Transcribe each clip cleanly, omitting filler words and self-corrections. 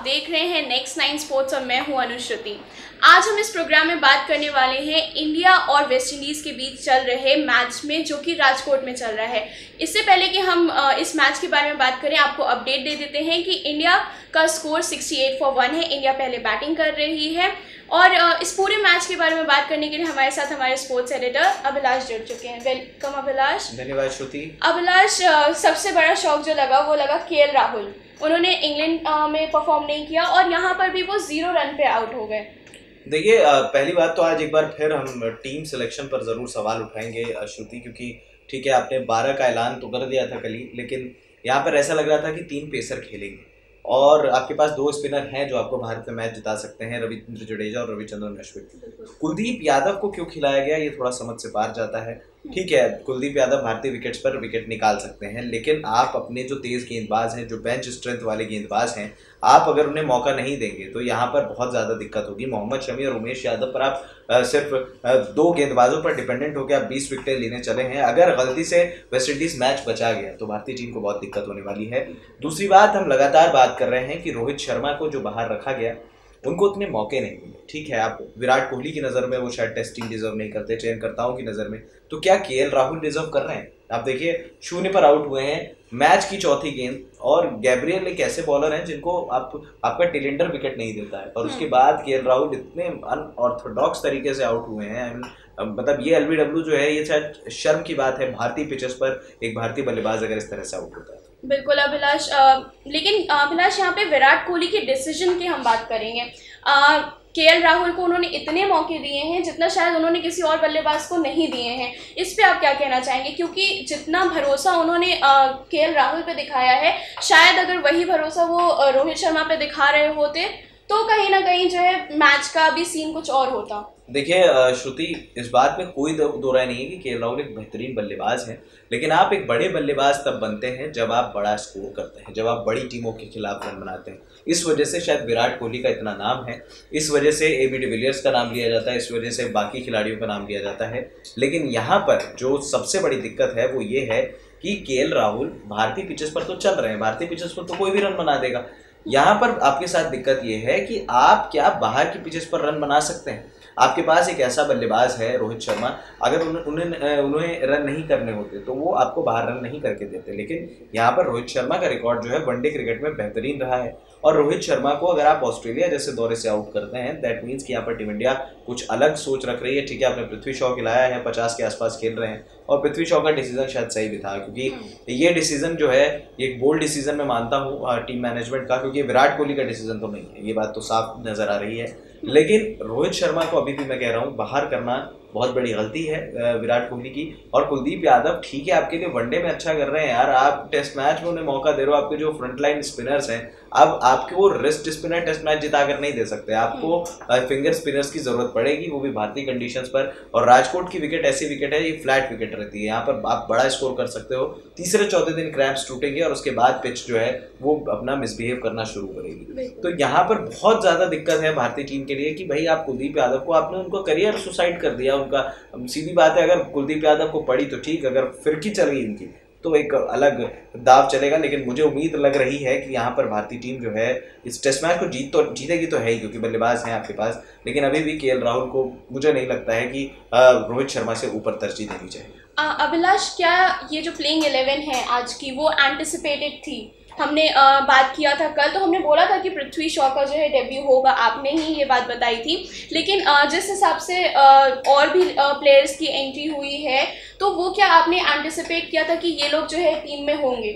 देख रहे हैं नेक्स्ट 9 स्पोर्ट्स और मैं हूं अनुश्रुति। आज हम इस प्रोग्राम में बात करने वाले हैं इंडिया और वेस्ट इंडीज़ के बीच चल रहे मैच में, जो कि राजकोट में चल रहा है। इससे पहले कि हम इस मैच के बारे में बात करें, आपको अपडेट दे देते हैं कि इंडिया का स्कोर 68 for 1 है। इंडिया पहले बैटिंग कर रही है और इस पूरे मैच के बारे में बात करने के लिए हमारे साथ हमारे स्पोर्ट्स एडिटर अभिलाष जुड़ चुके हैं। वेलकम अभिलाष। धन्यवाद श्रुति। अभिलाष, सबसे बड़ा शौक जो लगा वो लगा केएल राहुल। उन्होंने इंग्लैंड में परफॉर्म नहीं किया और यहाँ पर भी वो 0 रन पे आउट हो गए। देखिए, पहली बात तो आज एक बार फिर हम टीम सिलेक्शन पर ज़रूर सवाल उठाएंगे श्रुति, क्योंकि ठीक है आपने 12 का ऐलान तो कर दिया था कल ही, लेकिन यहाँ पर ऐसा लग रहा था कि 3 पेसर खेलेंगे और आपके पास 2 स्पिनर हैं जो आपको भारत में मैच जिता सकते हैं, रविंद्र जडेजा और रविचंद्रन अश्विन। कुलदीप यादव को क्यों खिलाया गया ये थोड़ा समझ से बाहर जाता है। ठीक है, कुलदीप यादव भारतीय विकेट्स पर विकेट निकाल सकते हैं, लेकिन आप अपने जो तेज़ गेंदबाज हैं, जो बेंच स्ट्रेंथ वाले गेंदबाज हैं, आप अगर उन्हें मौका नहीं देंगे तो यहाँ पर बहुत ज़्यादा दिक्कत होगी। मोहम्मद शमी और उमेश यादव पर आप सिर्फ 2 गेंदबाजों पर डिपेंडेंट होकर आप 20 विकेटें लेने चले हैं। अगर गलती से वेस्ट इंडीज़ मैच बचा गया तो भारतीय टीम को बहुत दिक्कत होने वाली है। दूसरी बात, हम लगातार बात कर रहे हैं कि रोहित शर्मा को जो बाहर रखा गया उनको उतने मौके नहीं मिले। ठीक है, आप विराट कोहली की नज़र में वो शायद टेस्ट टीम डिजर्व नहीं करते, चयनकर्ताओं की नज़र में तो क्या केएल राहुल डिजर्व कर रहे हैं? आप देखिए 0 पर आउट हुए हैं मैच की चौथी गेंद, और गैब्रियल एक ऐसे बॉलर हैं जिनको आपका टिलेंडर विकेट नहीं देता है, और उसके बाद केएल राहुल इतने अनऑर्थोडॉक्स तरीके से आउट हुए हैं। मतलब ये एलबीडब्ल्यू जो है ये शायद शर्म की बात है भारतीय पिचेस पर एक भारतीय बल्लेबाज अगर इस तरह से आउट होता है। बिल्कुल अभिलाष, लेकिन अभिलाष यहाँ पे विराट कोहली के डिसीजन की हम बात करेंगे। केएल राहुल को उन्होंने इतने मौके दिए हैं जितना शायद उन्होंने किसी और बल्लेबाज को नहीं दिए हैं। इस पे आप क्या कहना चाहेंगे? क्योंकि जितना भरोसा उन्होंने केएल राहुल पे दिखाया है, शायद अगर वही भरोसा वो रोहित शर्मा पे दिखा रहे होते तो कहीं ना कहीं जो है मैच का भी सीन कुछ और होता। देखिए श्रुति, इस बात में कोई दो राय नहीं है कि केएल राहुल एक बेहतरीन बल्लेबाज हैं, लेकिन आप एक बड़े बल्लेबाज तब बनते हैं जब आप बड़ा स्कोर करते हैं, जब आप बड़ी टीमों के खिलाफ रन बनाते हैं। इस वजह से शायद विराट कोहली का इतना नाम है, इस वजह से एबी डिविलियर्स का नाम लिया जाता है, इस वजह से बाकी खिलाड़ियों का नाम लिया जाता है। लेकिन यहाँ पर जो सबसे बड़ी दिक्कत है वो ये है कि केएल राहुल भारतीय पिचेस पर तो चल रहे हैं, भारतीय पिचेस पर तो कोई भी रन बना देगा। यहाँ पर आपके साथ दिक्कत ये है कि आप क्या बाहर की पिचेस पर रन बना सकते हैं? आपके पास एक ऐसा बल्लेबाज है रोहित शर्मा, अगर उन्हें रन नहीं करने होते तो वो आपको बाहर रन नहीं करके देते। लेकिन यहाँ पर रोहित शर्मा का रिकॉर्ड जो है वनडे क्रिकेट में बेहतरीन रहा है, और रोहित शर्मा को अगर आप ऑस्ट्रेलिया जैसे दौरे से आउट करते हैं, दैट मीन्स कि यहाँ पर टीम इंडिया कुछ अलग सोच रख रही है। ठीक है, आपने पृथ्वी शॉ खिलाया है, 50 के आसपास खेल रहे हैं, और पृथ्वी शॉ का डिसीजन शायद सही भी था, क्योंकि ये डिसीजन जो है एक बोल्ड डिसीजन मैं मानता हूँ टीम मैनेजमेंट का, क्योंकि विराट कोहली का डिसीजन तो नहीं है, ये बात तो साफ नजर आ रही है। लेकिन रोहित शर्मा को अभी भी मैं कह रहा हूँ बाहर करना बहुत बड़ी गलती है विराट कोहली की। और कुलदीप यादव ठीक है आपके लिए वनडे में अच्छा कर रहे हैं यार, आप टेस्ट मैच में उन्हें मौका दे रहे हो। आपके जो फ्रंटलाइन स्पिनर्स हैं, अब आपके वो रिस्ट स्पिनर टेस्ट मैच जिता कर नहीं दे सकते, आपको फिंगर स्पिनर्स की जरूरत पड़ेगी, वो भी भारतीय कंडीशंस पर। और राजकोट की विकेट ऐसी विकेट है, ये फ्लैट विकेट रहती है, यहाँ पर आप बड़ा स्कोर कर सकते हो। तीसरे चौथे दिन क्रैम्प्स टूटेंगे और उसके बाद पिच जो है वो अपना मिसबिहेव करना शुरू करेगी। तो यहाँ पर बहुत ज़्यादा दिक्कत है भारतीय टीम के लिए कि भाई आप कुलदीप यादव को, आपने उनको करियर सुसाइड कर दिया उनका। सीधी बात है, अगर कुलदीप यादव को पड़ी तो ठीक, अगर फिरकी चल गई इनकी तो एक अलग दाव चलेगा। लेकिन मुझे उम्मीद लग रही है कि यहाँ पर भारतीय टीम जो है इस टेस्ट मैच को जीतेगी तो है ही, क्योंकि बल्लेबाज हैं आपके पास। लेकिन अभी भी केएल राहुल को मुझे नहीं लगता है कि रोहित शर्मा से ऊपर तरजीह देनी चाहिए। अभिलाष, क्या ये जो प्लेइंग 11 है आज की वो एंटिसिपेटेड थी? हमने बात किया था कल, तो हमने बोला था कि पृथ्वी शॉ का जो है डेब्यू होगा, आपने ही ये बात बताई थी। लेकिन जिस हिसाब से और भी प्लेयर्स की एंट्री हुई है, तो वो क्या आपने एंटिसिपेट किया था कि ये लोग जो है टीम में होंगे?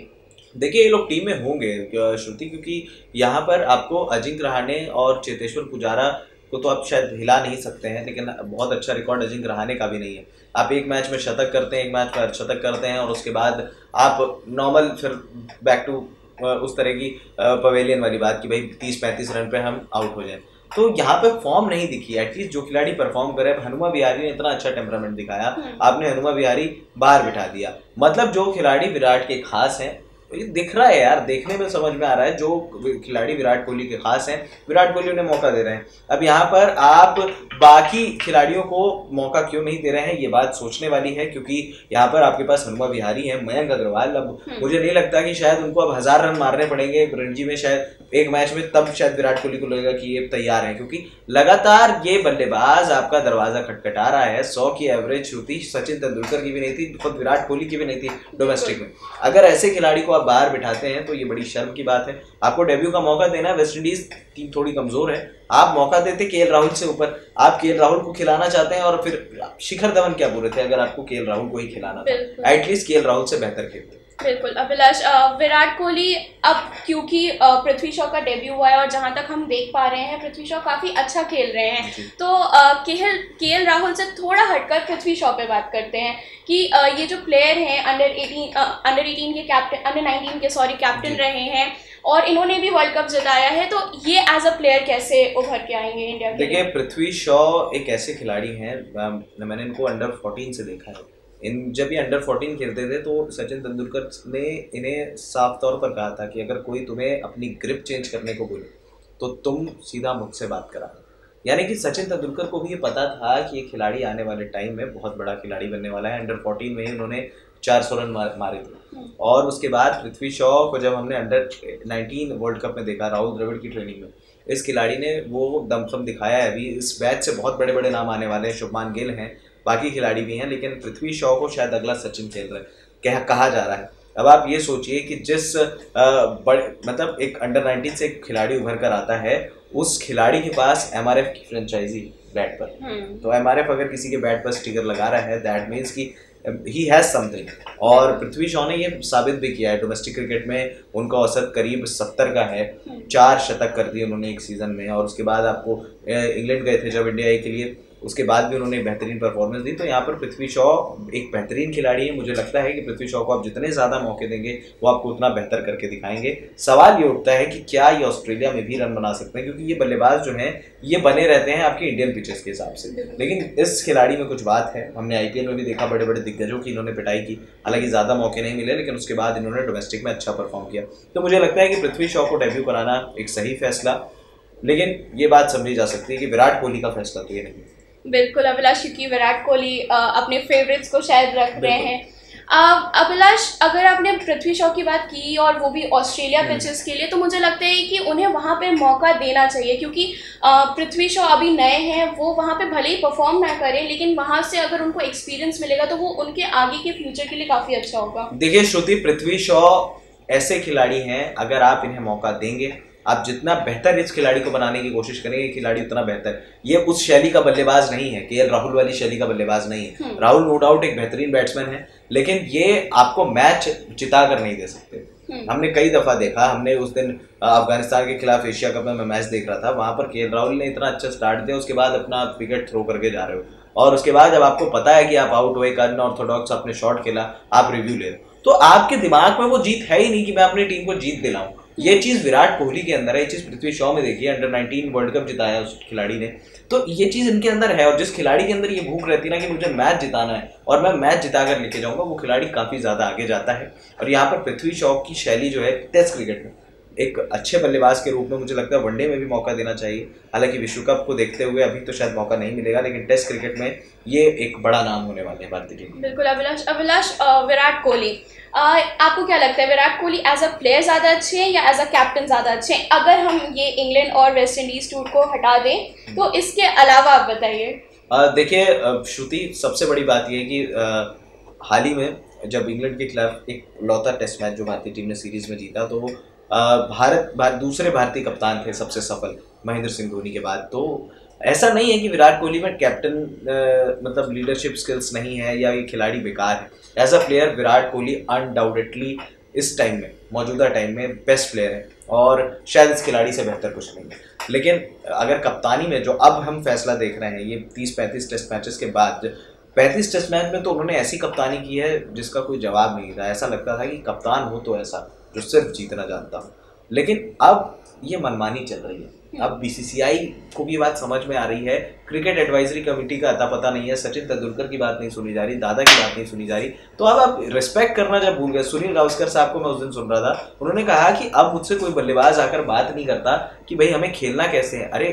देखिए, ये लोग टीम में होंगे श्रुति, क्योंकि यहाँ पर आपको अजिंक्य रहाणे और चेतेश्वर पुजारा को तो आप शायद हिला नहीं सकते हैं, लेकिन बहुत अच्छा रिकॉर्ड अजिंक्य रहाणे का भी नहीं है। आप एक मैच में शतक करते हैं, एक मैच में अर्धशतक करते हैं, और उसके बाद आप नॉर्मल फिर बैक टू उस तरह की पवेलियन वाली बात कि भाई 30-35 रन पे हम आउट हो जाएं। तो यहाँ पे फॉर्म नहीं दिखी। एटलीस्ट जो खिलाड़ी परफॉर्म करे, हनुमा विहारी ने इतना अच्छा टेम्परामेंट दिखाया, आपने हनुमा विहारी बाहर बिठा दिया। मतलब जो खिलाड़ी विराट के खास हैं, ये दिख रहा है यार, देखने में समझ में आ रहा है जो खिलाड़ी विराट कोहली के खास हैं, विराट कोहली उन्हें मौका दे रहे हैं। अब यहाँ पर आप बाकी खिलाड़ियों को मौका क्यों नहीं दे रहे हैं, ये बात सोचने वाली है, क्योंकि यहाँ पर आपके पास हनुमा विहारी है, मयंक अग्रवाल। अब मुझे नहीं लगता कि शायद उनको अब 1000 रन मारने पड़ेंगे रणजी में, शायद एक मैच में, तब शायद विराट कोहली को लगेगा कि ये तैयार है, क्योंकि लगातार ये बल्लेबाज आपका दरवाजा खटखटा रहा है। 100 की एवरेज श्रुति सचिन तेंदुलकर की भी नहीं थी, खुद विराट कोहली की भी नहीं थी डोमेस्टिक में। अगर ऐसे खिलाड़ी को आप बाहर बिठाते हैं तो ये बड़ी शर्म की बात है। आपको डेब्यू का मौका देना है, वेस्ट इंडीज टीम थोड़ी कमजोर है, आप मौका देते केएल राहुल से ऊपर। आप केएल राहुल को खिलाना चाहते हैं, और फिर शिखर धवन क्या बुरे थे अगर आपको केएल राहुल को ही खिलाना था, एटलीस्ट केएल राहुल से बेहतर खेलते। बिल्कुल अभिलाष, विराट कोहली अब क्योंकि पृथ्वी शॉ का डेब्यू हुआ है और जहां तक हम देख पा रहे हैं पृथ्वी शॉ काफ़ी अच्छा खेल रहे हैं, तो केएल राहुल से थोड़ा हटकर पृथ्वी शॉ पे बात करते हैं कि ये जो प्लेयर हैं अंडर 18 के कैप्टन, अंडर 19 के कैप्टन रहे हैं और इन्होंने भी वर्ल्ड कप जिताया है, तो ये एज अ प्लेयर कैसे उभर के आएंगे इंडिया के? देखिए, पृथ्वी शॉ एक ऐसे खिलाड़ी हैं, मैंने इनको अंडर 14 से देखा है। जब ये अंडर 14 खेलते थे तो सचिन तेंदुलकर ने इन्हें साफ तौर पर कहा था कि अगर कोई तुम्हें अपनी ग्रिप चेंज करने को बोले तो तुम सीधा मुझसे बात करा। यानी कि सचिन तेंदुलकर को भी ये पता था कि ये खिलाड़ी आने वाले टाइम में बहुत बड़ा खिलाड़ी बनने वाला है। अंडर 14 में ही उन्होंने 400 रन मारे थे, और उसके बाद पृथ्वी शॉ को जब हमने अंडर 19 वर्ल्ड कप में देखा, राहुल द्रविड़ की ट्रेनिंग में, इस खिलाड़ी ने वो दमखम दिखाया है। अभी इस बैच से बहुत बड़े बड़े नाम आने वाले हैं, शुभमान गिल हैं, बाकी खिलाड़ी भी हैं, लेकिन पृथ्वी शॉ को शायद अगला सचिन खेल रहे कहा जा रहा है। अब आप ये सोचिए कि जिस मतलब एक अंडर 19 से एक खिलाड़ी उभर कर आता है, उस खिलाड़ी के पास एमआरएफ की फ्रेंचाइजी बैट पर, तो एमआरएफ अगर किसी के बैट पर स्टिकर लगा रहा है, दैट मीन्स कि ही हैज समथिंग। और पृथ्वी शॉ ने ये साबित भी किया है। डोमेस्टिक क्रिकेट में उनका औसत करीब 70 का है, 4 शतक कर दिए उन्होंने एक सीजन में, और उसके बाद आपको इंग्लैंड गए थे जब इंडिया ए के लिए, उसके बाद भी उन्होंने बेहतरीन परफॉर्मेंस दी। तो यहाँ पर पृथ्वी शॉ एक बेहतरीन खिलाड़ी है। मुझे लगता है कि पृथ्वी शॉ को आप जितने ज़्यादा मौके देंगे वो आपको उतना बेहतर करके दिखाएंगे। सवाल ये उठता है कि क्या ये ऑस्ट्रेलिया में भी रन बना सकते हैं, क्योंकि ये बल्लेबाज जो हैं ये बने रहते हैं आपके इंडियन पिचेस के हिसाब से, लेकिन इस खिलाड़ी में कुछ बात है। हमने आईपीएल में भी देखा बड़े बड़े दिग्गजों की इन्होंने पिटाई की, हालांकि ज़्यादा मौके नहीं मिले, लेकिन उसके बाद इन्होंने डोमेस्टिक में अच्छा परफॉर्म किया। तो मुझे लगता है कि पृथ्वी शॉ को डेब्यू कराना एक सही फैसला, लेकिन ये बात समझी जा सकती है कि विराट कोहली का फैसला तो ये नहीं। बिल्कुल अभिलाष, क्योंकि विराट कोहली अपने फेवरेट्स को शायद रख रहे हैं। अभिलाष, अगर आपने पृथ्वी शॉ की बात की और वो भी ऑस्ट्रेलिया पिचेस के लिए, तो मुझे लगता है कि उन्हें वहाँ पे मौका देना चाहिए, क्योंकि पृथ्वी शॉ अभी नए हैं, वो वहाँ पे भले ही परफॉर्म ना करें, लेकिन वहाँ से अगर उनको एक्सपीरियंस मिलेगा तो वो उनके आगे के फ्यूचर के लिए काफ़ी अच्छा होगा। देखिए श्रुति, पृथ्वी शॉ ऐसे खिलाड़ी हैं, अगर आप इन्हें मौका देंगे, आप जितना बेहतर इस खिलाड़ी को बनाने की कोशिश करेंगे, खिलाड़ी उतना बेहतर। ये उस शैली का बल्लेबाज नहीं है, केएल राहुल वाली शैली का बल्लेबाज नहीं है। राहुल नो डाउट एक बेहतरीन बैट्समैन है, लेकिन ये आपको मैच जिता कर नहीं दे सकते। हमने कई दफा देखा, हमने उस दिन अफगानिस्तान के खिलाफ एशिया कप में मैं मैच देख रहा था, वहां पर केएल राहुल ने इतना अच्छा स्टार्ट दिया, उसके बाद अपना विकेट थ्रो करके जा रहे हो, और उसके बाद जब आपको पता है कि आप आउट हुए, अनऑर्थोडॉक्स आपने शॉट खेला, आप रिव्यू ले रहे हो, तो आपके दिमाग में वो जीत है ही नहीं कि मैं अपनी टीम को जीत दिलाऊं। ये चीज़ विराट कोहली के अंदर है, ये चीज़ पृथ्वी शॉ में देखिए, अंडर 19 वर्ल्ड कप जिताया उस खिलाड़ी ने, तो ये चीज़ इनके अंदर है। और जिस खिलाड़ी के अंदर ये भूख रहती है ना कि मुझे मैच जिताना है और मैं मैच जिता कर लेके जाऊंगा, वो खिलाड़ी काफ़ी ज़्यादा आगे जाता है। और यहाँ पर पृथ्वी शॉ की शैली जो है टेस्ट क्रिकेट में एक अच्छे बल्लेबाज के रूप में मुझे लगता है वनडे में भी मौका देना चाहिए। हालांकि विश्व कप को देखते हुए अभी तो शायद मौका नहीं मिलेगा, लेकिन टेस्ट क्रिकेट में ये एक बड़ा नाम होने वाले हैं भारतीय टीम। बिल्कुल अभिलाष, विराट कोहली, आपको क्या लगता है Virat Kohli as a player ज़्यादा अच्छे हैं या एज अ कैप्टन ज़्यादा अच्छे हैं? अगर हम ये इंग्लैंड और वेस्ट इंडीज़ टूर को हटा दें तो इसके अलावा आप बताइए। देखिए श्रुति, सबसे बड़ी बात यह है कि हाल ही में जब इंग्लैंड के खिलाफ एक लौता टेस्ट मैच जो भारतीय टीम ने सीरीज में जीता, तो दूसरे भारतीय कप्तान थे सबसे सफल महेंद्र सिंह धोनी के बाद। तो ऐसा नहीं है कि विराट कोहली में कैप्टन मतलब लीडरशिप स्किल्स नहीं है या ये खिलाड़ी बेकार है। As a player Virat Kohli undoubtedly इस टाइम में, मौजूदा टाइम में बेस्ट प्लेयर है, और शायद इस खिलाड़ी से बेहतर कुछ नहीं है। लेकिन अगर कप्तानी में जो अब हम फैसला देख रहे हैं, ये 30-35 टेस्ट मैचेस के बाद, 35 टेस्ट मैच में तो उन्होंने ऐसी कप्तानी की है जिसका कोई जवाब नहीं था। ऐसा लगता था कि कप्तान हो तो ऐसा जो सिर्फ जीतना जानता हो, लेकिन अब ये मनमानी चल रही है। अब बीसीसीआई को भी ये बात समझ में आ रही है, क्रिकेट एडवाइजरी कमेटी का अता पता नहीं है, सचिन तेंदुलकर की बात नहीं सुनी जा रही, दादा की बात नहीं सुनी जा रही, तो अब आप रिस्पेक्ट करना जब भूल गए। सुनील गावस्कर साहब को मैं उस दिन सुन रहा था, उन्होंने कहा कि अब मुझसे कोई बल्लेबाज आकर बात नहीं करता कि भाई हमें खेलना कैसे है। अरे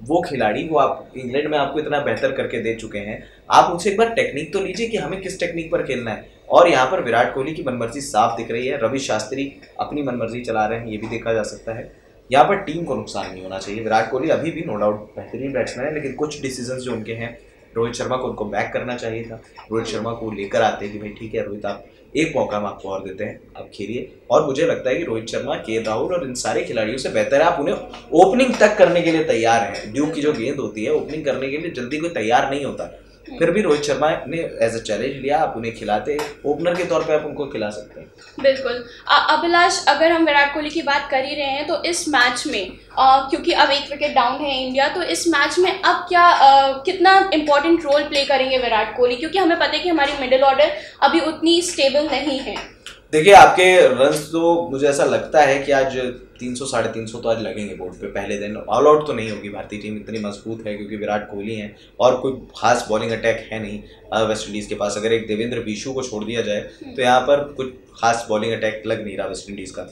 वो खिलाड़ी, वो आप इंग्लैंड में आपको इतना बेहतर करके दे चुके हैं, आप उनसे एक बार टेक्निक तो लीजिए कि हमें किस टेक्निक पर खेलना है। और यहाँ पर विराट कोहली की मनमर्जी साफ दिख रही है, रवि शास्त्री अपनी मनमर्जी चला रहे हैं, ये भी देखा जा सकता है। यहाँ पर टीम को नुकसान नहीं होना चाहिए। विराट कोहली अभी भी नो डाउट बेहतरीन बैट्समैन है, लेकिन कुछ डिसीजंस जो उनके हैं, रोहित शर्मा को उनको बैक करना चाहिए था। रोहित शर्मा को लेकर आते कि भाई ठीक है रोहित, आप एक मौका हम आपको और देते हैं, आप खेलिए। और मुझे लगता है कि रोहित शर्मा, केएल राहुल और इन सारे खिलाड़ियों से बेहतर है आप उन्हें ओपनिंग तक करने के लिए तैयार हैं। ड्यूक की जो गेंद होती है, ओपनिंग करने के लिए जल्दी कोई तैयार नहीं होता, फिर भी रोहित शर्मा ने एज अ चैलेंज लिया, आप उन्हें खिलाते, ओपनर के तौर पे आप उनको खिला सकते हैं। बिल्कुल। अभिलाष, अगर हम विराट कोहली की बात कर ही रहे हैं तो इस मैच में क्योंकि अब 1 विकेट डाउन है इंडिया, तो इस मैच में अब क्या कितना इंपॉर्टेंट रोल प्ले करेंगे विराट कोहली, क्योंकि हमें पता है कि हमारी मिडिल ऑर्डर अभी उतनी स्टेबल नहीं है। देखिए आपके रन्स तो मुझे ऐसा लगता है कि आज 300 साढ़े 300 तो आज लगेंगे बोर्ड पे पहले दिन। ऑल आउट तो नहीं होगी भारतीय टीम, इतनी मजबूत है क्योंकि विराट कोहली हैं और कोई खास बॉलिंग अटैक है नहीं वेस्ट इंडीज़ के पास। अगर एक देवेंद्र बिशु को छोड़ दिया जाए तो यहाँ पर कुछ खास बॉलिंग अटैक लग नहीं रहा वेस्ट इंडीज़ का।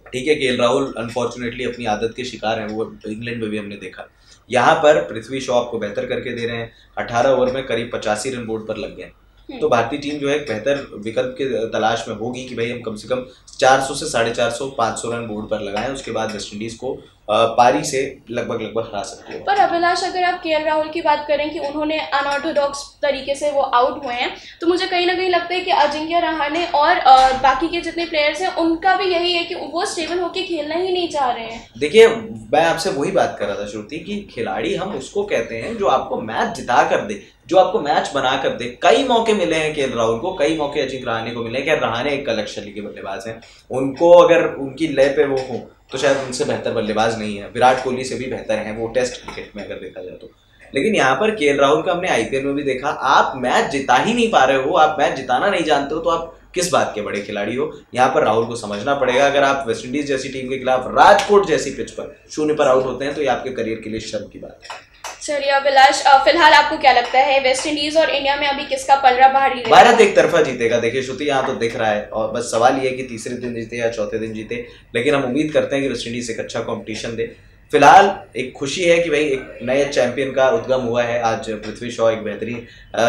ठीक है, केएल राहुल अनफॉर्चुनेटली अपनी आदत के शिकार हैं, वो इंग्लैंड में भी हमने देखा। यहाँ पर पृथ्वी शॉ आपको बेहतर करके दे रहे हैं, 18 ओवर में करीब 85 रन बोर्ड पर लग गए। तो भारतीय टीम जो है एक बेहतर विकल्प के तलाश में होगी कि भाई हम कम से कम 400 से 450 500 रन बोर्ड पर लगाएं, उसके बाद वेस्ट इंडीज को पारी से लगभग हरा सकते हो। पर अभिलाष, अगर आप केएल राहुल की बात करें कि उन्होंने अनऑर्थोडॉक्स तरीके से वो आउट हुए हैं, तो मुझे कहीं ना कहीं लगता है कि अजिंक्य रहाणे और बाकी के जितने प्लेयर्स हैं उनका भी यही है कि वो स्टेबल होकर खेलना ही नहीं चाह रहे हैं। देखिए मैं आपसे वही बात कर रहा था श्रुति कि खिलाड़ी हम उसको कहते हैं जो आपको मैच जिता कर दे, जो आपको मैच बना कर दे। कई मौके मिले हैं केएल राहुल को, कई मौके अजिंक्य रहाणे को मिले हैं। क्या रहाणे एक अलग शैली के बल्लेबाज हैं, उनको अगर उनकी लय पे वो हो तो शायद उनसे बेहतर बल्लेबाज नहीं है। विराट कोहली से भी बेहतर हैं वो टेस्ट क्रिकेट में अगर देखा जाए तो। लेकिन यहाँ पर केएल राहुल का हमने आईपीएल में भी देखा, आप मैच जिता ही नहीं पा रहे हो, आप मैच जिताना नहीं जानते हो, तो आप किस बात के बड़े खिलाड़ी हो। यहाँ पर राहुल को समझना पड़ेगा, अगर आप वेस्टइंडीज जैसी टीम के खिलाफ राजकोट जैसी पिच पर 0 पर आउट होते हैं तो ये आपके करियर के लिए शर्म की बात है। चलिए अभिलाष, फिलहाल आपको क्या लगता है वेस्ट इंडीज और इंडिया में अभी किसका पलड़ा भारी है? भारत एक तरफा जीतेगा। देखिए श्रुति, यहाँ तो दिख रहा है और बस सवाल ये है कि तीसरे दिन जीते या चौथे दिन जीते, लेकिन हम उम्मीद करते हैं कि वेस्ट इंडीज एक अच्छा कंपटीशन दे। फिलहाल एक खुशी है कि भाई एक नए चैंपियन का उद्गम हुआ है। आज पृथ्वी शॉ एक बेहतरीन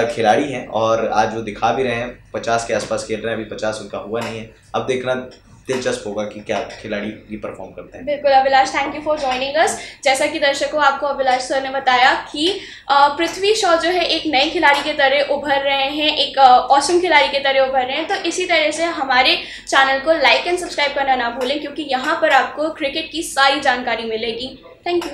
खिलाड़ी हैं और आज वो दिखा भी रहे हैं, 50 के आसपास खेल रहे हैं, अभी 50 उनका हुआ नहीं है। अब देखना दिलचस्प होगा कि क्या खिलाड़ी ये परफॉर्म करते हैं। बिल्कुल Abhilash, thank you for joining us. जैसा कि दर्शकों आपको अभिलाष सर ने बताया कि पृथ्वी शॉ जो है एक नए खिलाड़ी के तरह उभर रहे हैं, एक ऑसम खिलाड़ी के तरह उभर रहे हैं। तो इसी तरह से हमारे चैनल को लाइक एंड सब्सक्राइब करना ना भूलें, क्योंकि यहाँ पर आपको क्रिकेट की सारी जानकारी मिलेगी। Thank you.